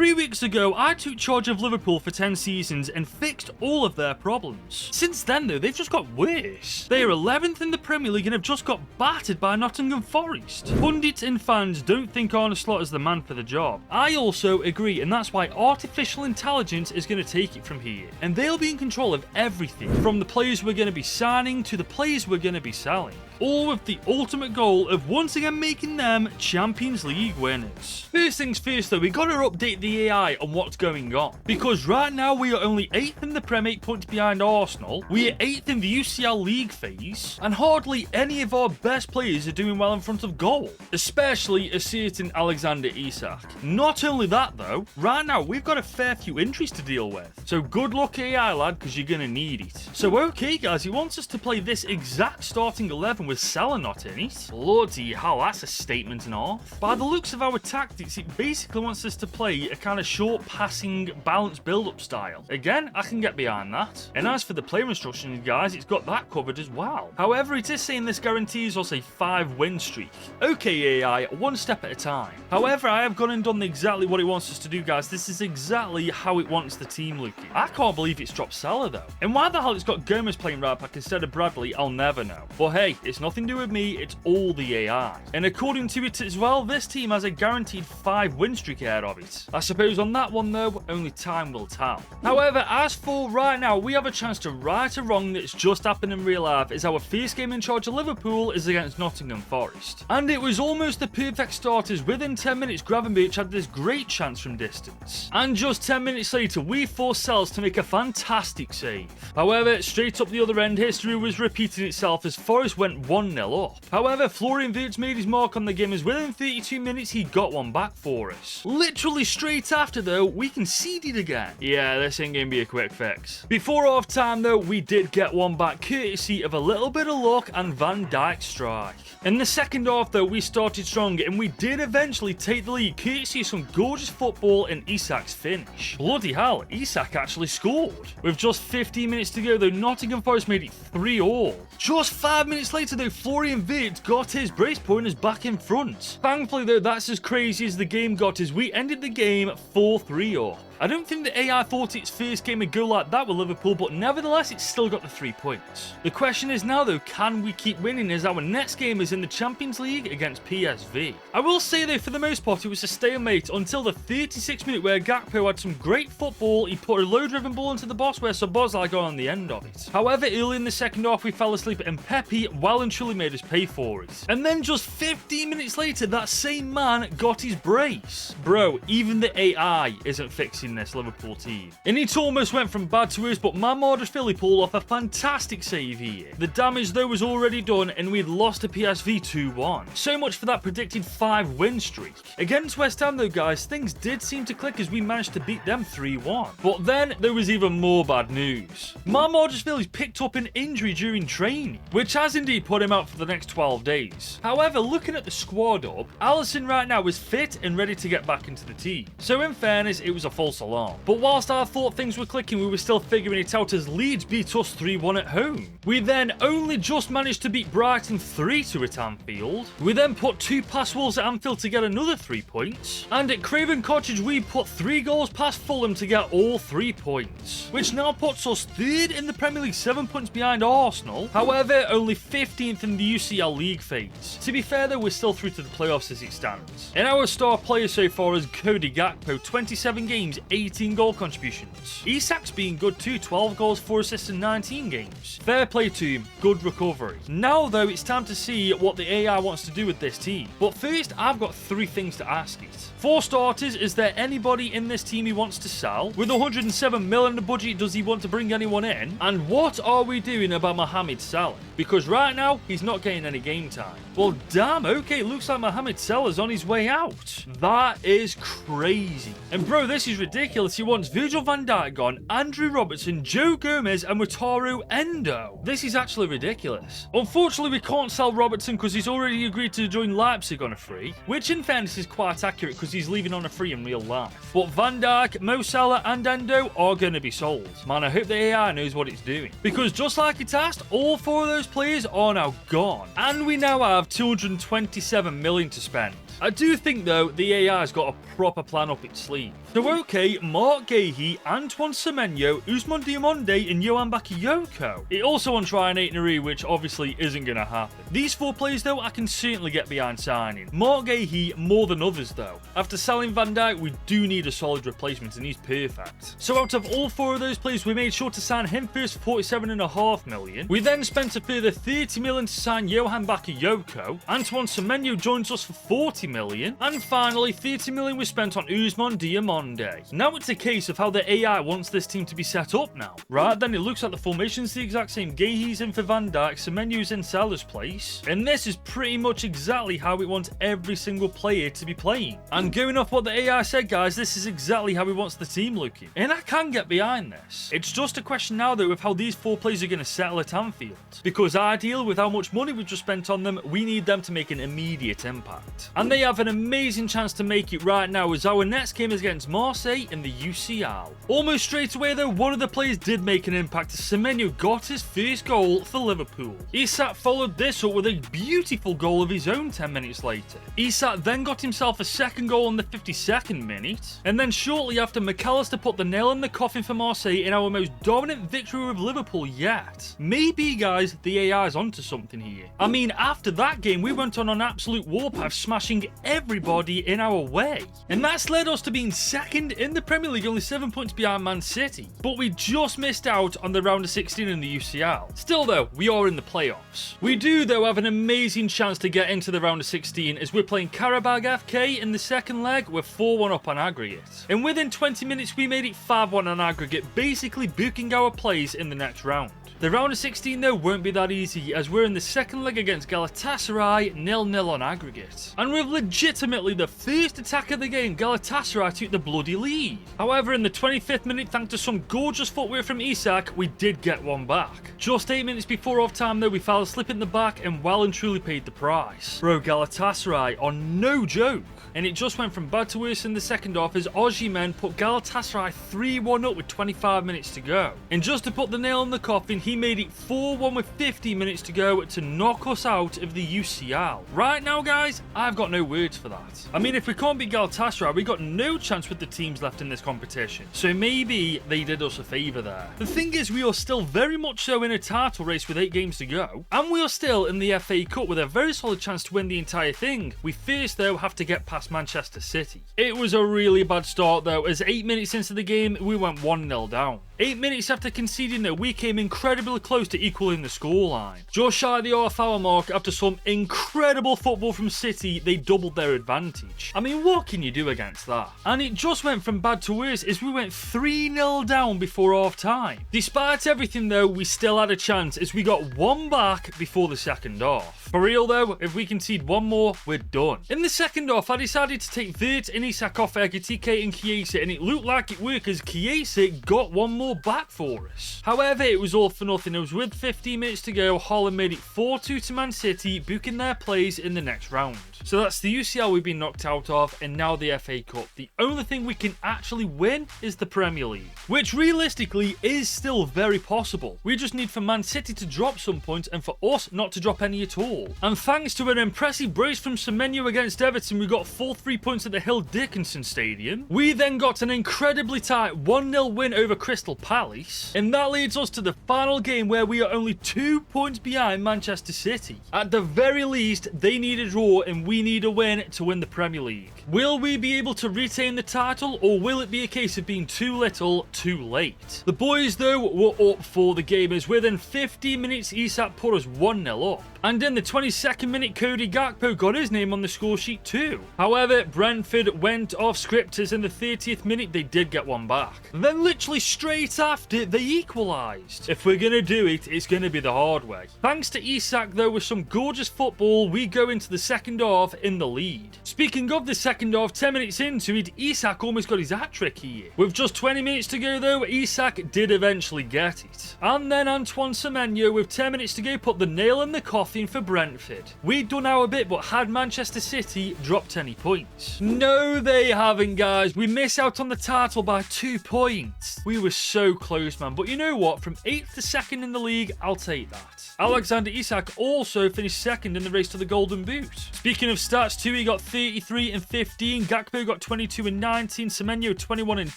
3 weeks ago, I took charge of Liverpool for 10 seasons and fixed all of their problems. Since then though, they've just got worse. They are 11th in the Premier League and have just got battered by Nottingham Forest. Pundits and fans don't think Arne Slot is the man for the job. I also agree, and that's why artificial intelligence is going to take it from here. And they'll be in control of everything, from the players we're going to be signing to the players we're going to be selling. All with the ultimate goal of once again making them Champions League winners. First things first though, we gotta update the AI on what's going on. Because right now we are only 8th in the Prem, 8 points behind Arsenal. We are 8th in the UCL League phase. And hardly any of our best players are doing well in front of goal. Especially a certain Alexander Isak. Not only that though, right now we've got a fair few injuries to deal with. So good luck AI lad, because you're gonna need it. So okay guys, he wants us to play this exact starting 11 with Salah not in it. Bloody hell, that's a statement and a half. By the looks of our tactics, it basically wants us to play a kind of short passing, balanced build-up style. Again, I can get behind that. And as for the player instructions, guys, it's got that covered as well. However, it is saying this guarantees us a 5-win streak. Okay, AI, one step at a time. However, I have gone and done exactly what it wants us to do, guys. This is exactly how it wants the team looking. I can't believe it's dropped Salah, though. And why the hell it's got Gomez playing right back instead of Bradley, I'll never know. But hey, it's nothing to do with me, it's all the AI. And according to it as well, this team has a guaranteed 5-win streak ahead of it. I suppose on that one though, only time will tell. However, as for right now, we have a chance to right a wrong that's just happened in real life, as our first game in charge of Liverpool is against Nottingham Forest. And it was almost the perfect start, as within 10 minutes Gravenberch had this great chance from distance. And just 10 minutes later, we forced Sells to make a fantastic save. However, straight up the other end, history was repeating itself as Forest went 1-0 up. However, Florian Wirtz made his mark on the game, as within 32 minutes he got one back for us. Literally straight after though, we conceded again. Yeah, this ain't gonna be a quick fix. Before half time though, we did get one back courtesy of a little bit of luck and Van Dijk's strike. In the second half though, we started strong and we did eventually take the lead courtesy of some gorgeous football and Isak's finish. Bloody hell, Isak actually scored. With just 15 minutes to go though, Nottingham Forest made it 3-3. Just 5 minutes later though, Florian Wirtz got his brace pointers back in front. Thankfully though, that's as crazy as the game got, as we ended the game 4-3 up. I don't think the AI thought its first game would go like that with Liverpool, but nevertheless it's still got the 3 points. The question is now though, can we keep winning, as our next game is in the Champions League against PSV. I will say though, for the most part it was a stalemate until the 36th minute, where Gakpo had some great football. He put a low driven ball into the box where Szoboszlai got on the end of it. However, early in the second half we fell asleep and Pepe well and truly made us pay for it. And then just 15 minutes later, that same man got his brace. Bro, even the AI isn't fixing this Liverpool team. And it almost went from bad to worse, but Mamardashvili pulled off a fantastic save here. The damage though was already done and we'd lost to PSV 2-1. So much for that predicted 5-win streak. Against West Ham though guys, things did seem to click as we managed to beat them 3-1. But then there was even more bad news. Mamardashvili's picked up an injury during training, which has indeed put him out for the next 12 days. However, looking at the squad up, Alisson right now is fit and ready to get back into the team. So in fairness, it was a false alarm. But whilst I thought things were clicking, we were still figuring it out, as Leeds beat us 3-1 at home. We then only just managed to beat Brighton 3-2 at Anfield. We then put 2 past Wolves at Anfield to get another 3 points. And at Craven Cottage we put 3 goals past Fulham to get all 3 points. Which now puts us 3rd in the Premier League, 7 points behind Arsenal. However, only 15th in the UCL League phase. To be fair though, we're still through to the playoffs as it stands. And our star player so far is Cody Gakpo, 27 games, 18 goal contributions. Isak's been good too, 12 goals, 4 assists in 19 games. Fair play to him, good recovery. Now though, it's time to see what the AI wants to do with this team. But first, I've got 3 things to ask it. For starters, is there anybody in this team he wants to sell? With 107 million in the budget, does he want to bring anyone in? And what are we doing about Mohamed Salah? Because right now, he's not getting any game time. Well, damn, okay, looks like Mohamed Salah's on his way out. That is crazy. And bro, this is ridiculous. He wants Virgil van Dijk gone, Andrew Robertson, Joe Gomez, and Wataru Endo. This is actually ridiculous. Unfortunately, we can't sell Robertson because he's already agreed to join Leipzig on a free, which in fairness is quite accurate because he's leaving on a free in real life. But Van Dijk, Mo Salah, and Endo are going to be sold. Man, I hope the AI knows what it's doing. Because just like it asked, all 4 of those players are now gone. And we now have 227 million to spend. I do think though, the AI's got a proper plan up its sleeve. So okay, Mark Gahey, Antoine Semenyo, Ousmane Diomande, and Yohan Bakayoko. It also won't try an 8 Nari, which obviously isn't going to happen. These 4 players though, I can certainly get behind signing. Mark Gahey more than others though. After selling Van Dijk, we do need a solid replacement, and he's perfect. So out of all 4 of those players, we made sure to sign him first for 47.5 million. We then spent a further 30 million to sign Yohan Bakayoko. Antoine Semenyo joins us for 40 million. And finally, 30 million was spent on Ousmane Diomande. Now it's a case of how the AI wants this team to be set up now. Right then, it looks like the formation's the exact same. Gahey's in for Van Dijk, Semenyo's in Salah's place. And this is pretty much exactly how it wants every single player to be playing. And going off what the AI said, guys, this is exactly how he wants the team looking. And I can get behind this. It's just a question now though of how these 4 players are going to settle at Anfield. Because ideal, with how much money we've just spent on them, we need them to make an immediate impact. And they have an amazing chance to make it right now, as our next game is against Marseille in the UCL. Almost straight away though, one of the players did make an impact as Semenyo got his first goal for Liverpool. Isak followed this up with a beautiful goal of his own 10 minutes later. Isak then got himself a second goal in the 52nd minute, and then shortly after, McAllister put the nail in the coffin for Marseille in our most dominant victory with Liverpool yet. Maybe, guys, the AI's onto something here. I mean, after that game, we went on an absolute warpath, smashing everybody in our way. And that's led us to being second in the Premier League, only 7 points behind Man City. But we just missed out on the round of 16 in the UCL. Still though, we are in the playoffs. We do though have an amazing chance to get into the round of 16 as we're playing Karabag FK in the second leg. We're 4-1 up on aggregate. And within 20 minutes, we made it 5-1 on aggregate, basically booking our place in the next round. The round of 16 though won't be that easy, as we're in the second leg against Galatasaray, 0-0 on aggregate. And with legitimately the first attack of the game, Galatasaray took the bloody lead. However, in the 25th minute, thanks to some gorgeous footwork from Isak, we did get one back. Just 8 minutes before off time though, we fouled a slip in the back and well and truly paid the price. Bro, Galatasaray are no joke. And it just went from bad to worse in the second half as Osimhen put Galatasaray 3-1 up with 25 minutes to go. And just to put the nail in the coffin, he made it 4-1 with 50 minutes to go to knock us out of the UCL. Right now, guys, I've got no words for that. I mean, if we can't beat Galatasaray, we got no chance with the teams left in this competition. So maybe they did us a favour there. The thing is, we are still very much so in a title race with 8 games to go. And we are still in the FA Cup with a very solid chance to win the entire thing. We first, though, have to get past Manchester City. It was a really bad start though, as 8 minutes into the game we went 1-0 down. 8 minutes after conceding though, we came incredibly close to equaling the scoreline. Just shy of the half-hour mark, after some incredible football from City, they doubled their advantage. I mean, what can you do against that? And it just went from bad to worse as we went 3-0 down before half-time. Despite everything though, we still had a chance as we got one back before the second half. For real though, if we concede one more, we're done. In the second half, I decided to take Vert and Isak off Ekitike and Chiesa, and it looked like it worked as Chiesa got one more back for us. However, it was all for nothing. It was with 15 minutes to go, Holland made it 4-2 to Man City, booking their place in the next round. So that's the UCL we've been knocked out of, and now the FA Cup. The only thing we can actually win is the Premier League, which realistically is still very possible. We just need for Man City to drop some points and for us not to drop any at all. And thanks to an impressive brace from Semenyo against Everton, we got full 3 points at the Hill Dickinson Stadium. We then got an incredibly tight 1-0 win over Crystal Palace, and that leads us to the final game where we are only 2 points behind Manchester City. At the very least, they need a draw and we need a win to win the Premier League. Will we be able to retain the title, or will it be a case of being too little, too late? The boys though were up for the game, as within 15 minutes Isak put us 1-0 up. And in the 22nd minute, Cody Gakpo got his name on the score sheet too. However, Brentford went off script as in the 30th minute they did get one back. Then literally straight after, they equalised. If we're going to do it, it's going to be the hard way. Thanks to Isak though, with some gorgeous football, we go into the second half in the lead. Speaking of the second half, 10 minutes into it, Isak almost got his hat-trick here. With just 20 minutes to go though, Isak did eventually get it. And then Antoine Semenyo, with 10 minutes to go, put the nail in the coffin for Brentford. We'd done our bit, but had Manchester City dropped any points? No, they haven't, guys. We miss out on the title by 2 points. We were so close, man. But you know what? From 8th to 2nd in the league, I'll take that. Alexander Isak also finished 2nd in the race to the Golden Boot. Speaking of stats too, he got 33 and 15. Gakpo got 22 and 19. Semenyo 21 and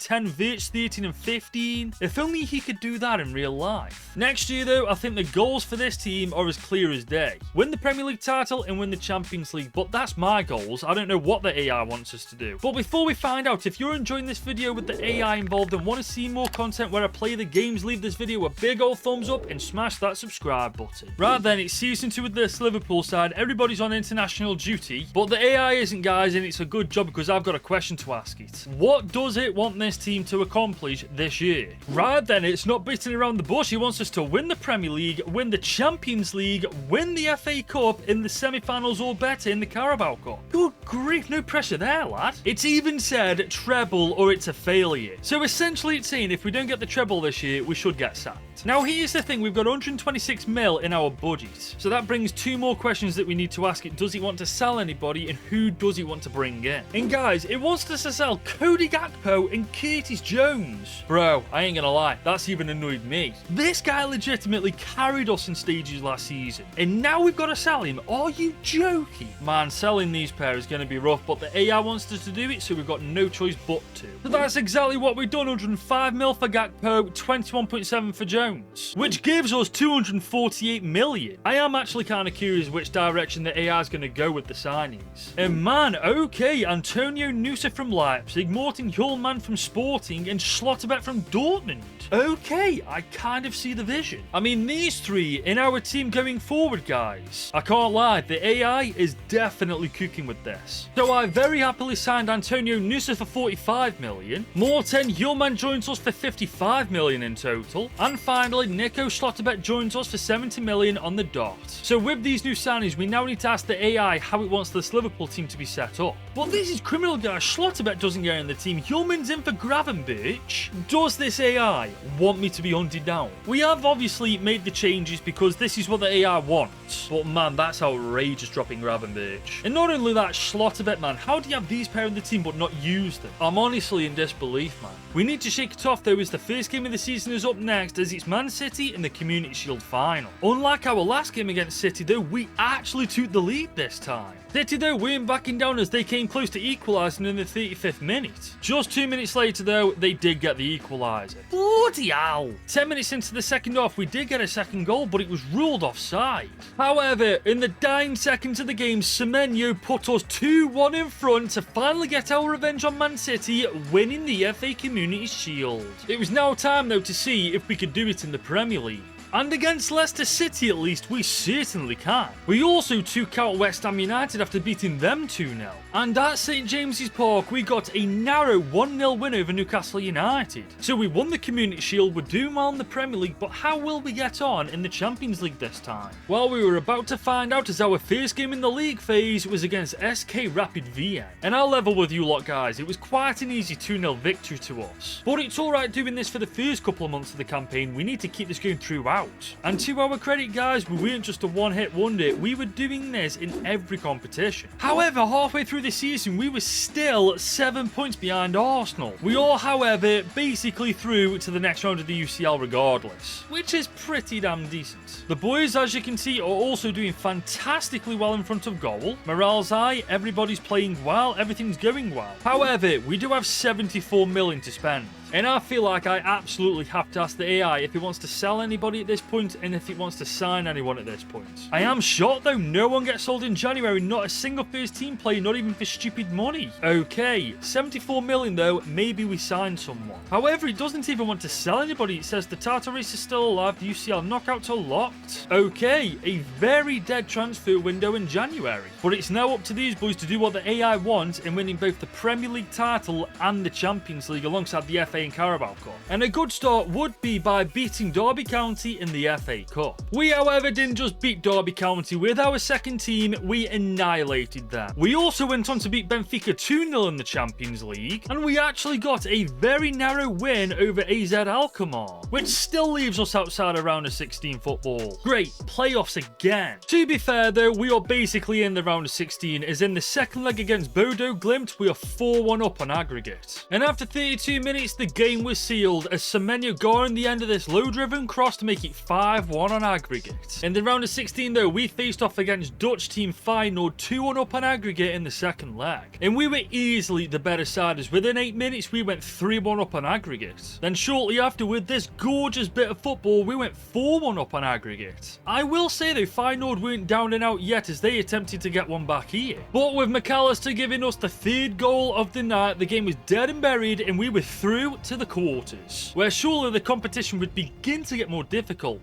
10. Virch 13 and 15. If only he could do that in real life. Next year though, I think the goals for this team are as clear as day. Win the Premier League title and win the Champions League. But that's my goals. I don't know what the AI wants us to do. But before we find out, if you're enjoying this video with the AI involved and want to see more content where I play the games, leave this video a big old thumbs up and smash that subscribe button. Right then, it's season 2 with this Liverpool side. Everybody's on international duty, but the AI isn't, guys, and it's a good job because I've got a question to ask it. What does it want this team to accomplish this year? Right then, it's not beating around the bush. He wants us to win the Premier League, win the Champions League, win the FA Cup in the semi-finals or better in the Carabao Cup. Good grief, no pressure there, lad. It's even said treble or it's a failure. So essentially it's saying if we don't get the treble this year, we should get sacked. Now here's the thing, we've got 126 mil in our budget. So that brings 2 more questions that we need to ask it. Does it want to sell anybody and who does it want to bring in? And guys, it wants us to sell Cody Gakpo and Curtis Jones. Bro, I ain't gonna lie, that's even annoyed me. This guy legitimately carried us in stages last season. And now we've got to sell him? Are you joking? Man, selling these pair is going to be rough, but the AI wants us to do it, so we've got no choice but to. So that's exactly what we've done. 105 mil for Gakpo, 21.7 for Jones, which gives us 248 million. I am actually kind of curious which direction the AI is going to go with the signings. And man, okay, Antonio Nusa from Leipzig, Morten Hjulman from Sporting, and Schlotterbeck from Dortmund. Okay, I kind of see the vision. I mean, these 3 in our team going forward, guys. I can't lie, the AI is definitely cooking with this. So I very happily signed Antonio Nusa for 45 million. Morten Hjulman joins us for 55 million in total. And finally, Nico Schlotterbeck joins us for 70 million on the dot. So with these new signings, we now need to ask the AI how it wants this Liverpool team to be set up. But this is criminal, guys. Schlotterbeck doesn't get in the team. Hjulman's in for Gravenberch. Does this AI want me to be hunted down? We have obviously made the changes because this is what the AI wants. But man, that's outrageous dropping Gravenberch. And not only that, Schlotterbeck, man, how do you have these pair in the team but not use them? I'm honestly in disbelief, man. We need to shake it off though, as the first game of the season is up next, as it's Man City in the Community Shield final. Unlike our last game against City though, we actually took the lead this time. City though weren't backing down as they came close to equalising in the 35th minute. Just 2 minutes later though, they did get the equaliser. Bloody hell! 10 minutes into the second half, we did get a second goal, but it was ruled offside. However, in the dying seconds of the game, Semenyo put us 2-1 in front to finally get our revenge on Man City, winning the FA Community Shield. It was now time though to see if we could do it in the Premier League. And against Leicester City at least, we certainly can. We also took out West Ham United after beating them 2-0. And at St James's Park, we got a narrow 1-0 win over Newcastle United. So we won the Community Shield, we're doing well in the Premier League, but how will we get on in the Champions League this time? Well, we were about to find out, as our first game in the league phase was against SK Rapid Vienna. And I'll level with you lot, guys, it was quite an easy 2-0 victory to us. But it's alright doing this for the first couple of months of the campaign, we need to keep this going throughout. And to our credit, guys, we weren't just a one-hit wonder, we were doing this in every competition. However, halfway through the season, we were still 7 points behind Arsenal. We are, however, basically through to the next round of the UCL regardless, which is pretty damn decent. The boys, as you can see, are also doing fantastically well in front of goal. Morale's high, everybody's playing well, everything's going well. However, we do have 74 million to spend. And I feel like I absolutely have to ask the AI if it wants to sell anybody at this point and if it wants to sign anyone at this point. I am shocked though, no one gets sold in January, not a single first team player, not even for stupid money. Okay, 74 million though, maybe we sign someone. However, it doesn't even want to sell anybody. It says the title race is still alive, the UCL knockouts are locked. Okay, a very dead transfer window in January. But it's now up to these boys to do what the AI wants in winning both the Premier League title and the Champions League alongside the FA and Carabao Cup. And a good start would be by beating Derby County defeat in the FA Cup. We, however, didn't just beat Derby County with our second team, we annihilated them. We also went on to beat Benfica 2-0 in the Champions League, and we actually got a very narrow win over AZ Alkmaar, which still leaves us outside of round of 16 football. Great, playoffs again. To be fair though, we are basically in the round of 16, as in the second leg against Bodo Glimt, we are 4-1 up on aggregate. And after 32 minutes, the game was sealed as Semenyo got in the end of this low-driven cross to make it 5-1 on aggregate. In the round of 16 though, we faced off against Dutch team Feyenoord 2-1 up on aggregate in the second leg. And we were easily the better side, as within 8 minutes we went 3-1 up on aggregate. Then shortly after, with this gorgeous bit of football, we went 4-1 up on aggregate. I will say though, Feyenoord weren't down and out yet, as they attempted to get one back here. But with McAllister giving us the third goal of the night, the game was dead and buried and we were through to the quarters, where surely the competition would begin to get more difficult.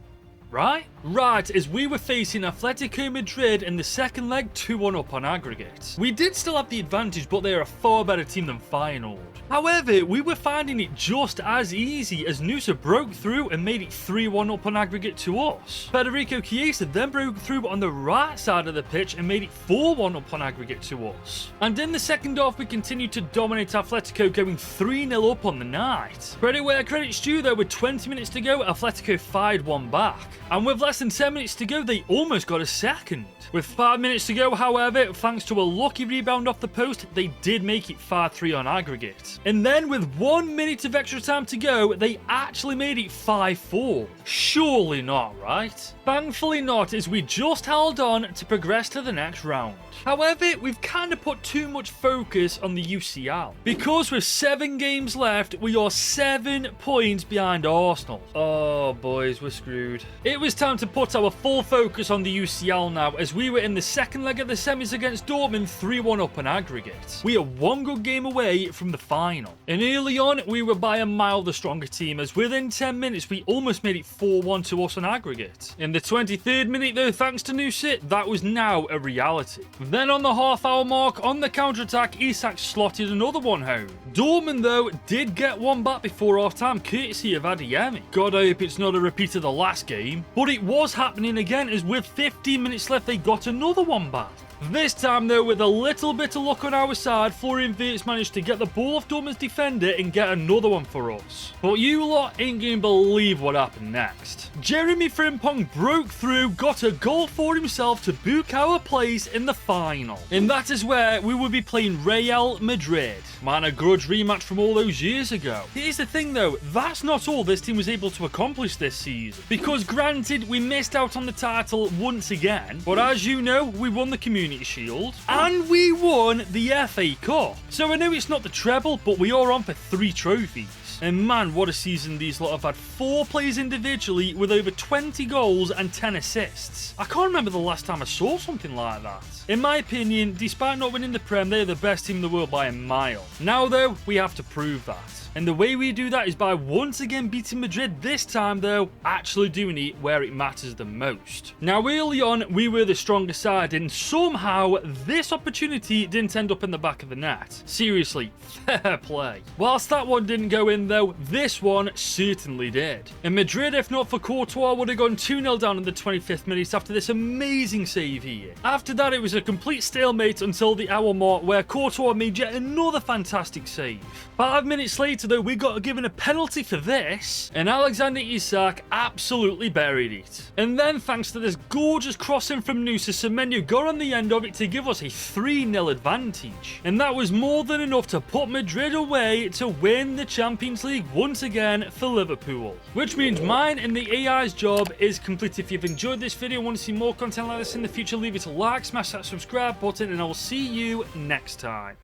Right? Right, as we were facing Atletico Madrid in the second leg 2-1 up on aggregate. We did still have the advantage, but they are a far better team than Feyenoord. However, we were finding it just as easy, as Nusa broke through and made it 3-1 up on aggregate to us. Federico Chiesa then broke through on the right side of the pitch and made it 4-1 up on aggregate to us. And in the second half, we continued to dominate Atletico, going 3-0 up on the night. Credit where credit's due though, with 20 minutes to go, Atletico fired one back. And with less than 10 minutes to go, they almost got a second. With 5 minutes to go, however, thanks to a lucky rebound off the post, they did make it 5-3 on aggregate. And then with 1 minute of extra time to go, they actually made it 5-4. Surely not, right? Thankfully not, as we just held on to progress to the next round. However, we've kind of put too much focus on the UCL, because with 7 games left, we are 7 points behind Arsenal. Oh boys, we're screwed. It was time to put our full focus on the UCL now, as we were in the second leg of the semis against Dortmund 3-1 up on aggregate. We are one good game away from the final. And early on, we were by a mile the stronger team, as within 10 minutes, we almost made it 4-1 to us on aggregate. In the 23rd minute though, thanks to Nusa, that was now a reality. Then on the half-hour mark, on the counter-attack, Isak slotted another one home. Dortmund though did get one back before half-time, courtesy of Adeyemi. God, I hope it's not a repeat of the last game. But it was happening again, as with 15 minutes left, they got another one back. This time though, with a little bit of luck on our side, Florian Wirtz managed to get the ball off Dortmund's defender and get another one for us. But you lot ain't gonna believe what happened next. Jeremy Frimpong broke through, got a goal for himself to book our place in the final. And that is where we will be playing Real Madrid. Man, a grudge rematch from all those years ago. Here's the thing though, that's not all this team was able to accomplish this season. Because granted, we missed out on the title once again, but as you know, we won the Community Shield and we won the FA Cup. So I know it's not the treble, but we are on for 3 trophies. And man, what a season these lot have had. 4 players individually with over 20 goals and 10 assists. I can't remember the last time I saw something like that. In my opinion, despite not winning the Prem, they're the best team in the world by a mile. Now though, we have to prove that. And the way we do that is by once again beating Madrid, this time though, actually doing it where it matters the most. Now early on, we were the stronger side, and somehow this opportunity didn't end up in the back of the net. Seriously, fair play. Whilst that one didn't go in though, this one certainly did. And Madrid, if not for Courtois, would have gone 2-0 down in the 25th minute after this amazing save here. After that, it was a complete stalemate until the hour mark, where Courtois made yet another fantastic save. 5 minutes later though, we got given a penalty for this, and Alexander Isak absolutely buried it. And then thanks to this gorgeous crossing from Nusa, Semenyo got on the end of it to give us a 3-0 advantage. And that was more than enough to put Madrid away to win the Champions League once again for Liverpool. Which means mine and the AI's job is complete. If you've enjoyed this video and want to see more content like this in the future, leave it a like, smash that subscribe button, and I will see you next time.